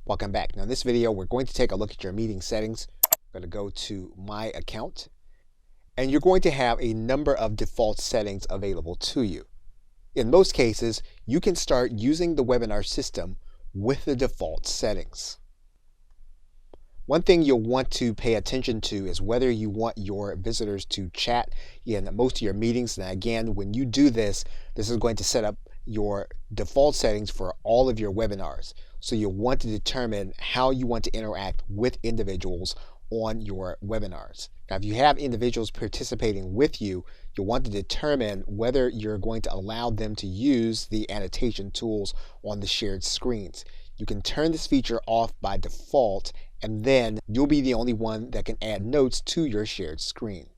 Welcome back. Now in this video, we're going to take a look at your meeting settings. I'm going to go to My Account, and you're going to have a number of default settings available to you. In most cases, you can start using the webinar system with the default settings. One thing you'll want to pay attention to is whether you want your visitors to chat in most of your meetings. Now again, when you do this, this is going to set up your default settings for all of your webinars. So you'll want to determine how you want to interact with individuals on your webinars. Now, if you have individuals participating with you, you'll want to determine whether you're going to allow them to use the annotation tools on the shared screens. You can turn this feature off by default, and then you'll be the only one that can add notes to your shared screen.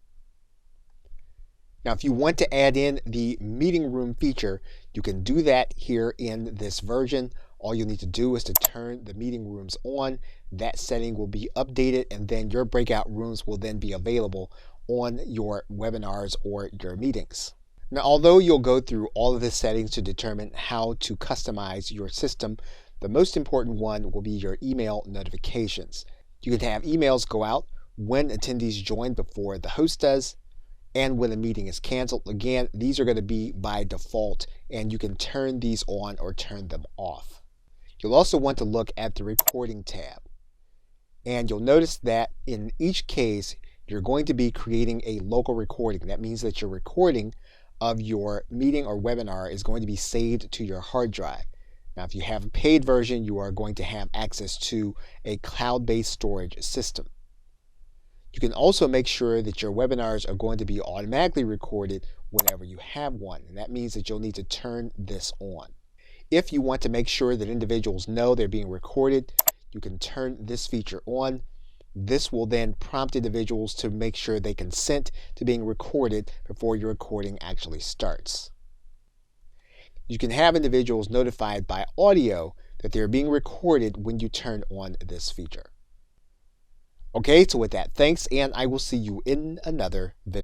Now, if you want to add in the meeting room feature, you can do that here in this version. All you'll need to do is to turn the meeting rooms on. That setting will be updated, and then your breakout rooms will then be available on your webinars or your meetings. Now, although you'll go through all of the settings to determine how to customize your system, the most important one will be your email notifications. You can have emails go out when attendees join before the host does, and when a meeting is canceled. Again, these are going to be by default, and you can turn these on or turn them off. You'll also want to look at the recording tab, and you'll notice that in each case you're going to be creating a local recording. That means that your recording of your meeting or webinar is going to be saved to your hard drive. Now, if you have a paid version, you are going to have access to a cloud-based storage system. You can also make sure that your webinars are going to be automatically recorded whenever you have one, and that means that you'll need to turn this on. If you want to make sure that individuals know they're being recorded, you can turn this feature on. This will then prompt individuals to make sure they consent to being recorded before your recording actually starts. You can have individuals notified by audio that they're being recorded when you turn on this feature. Okay, so with that, thanks, and I will see you in another video.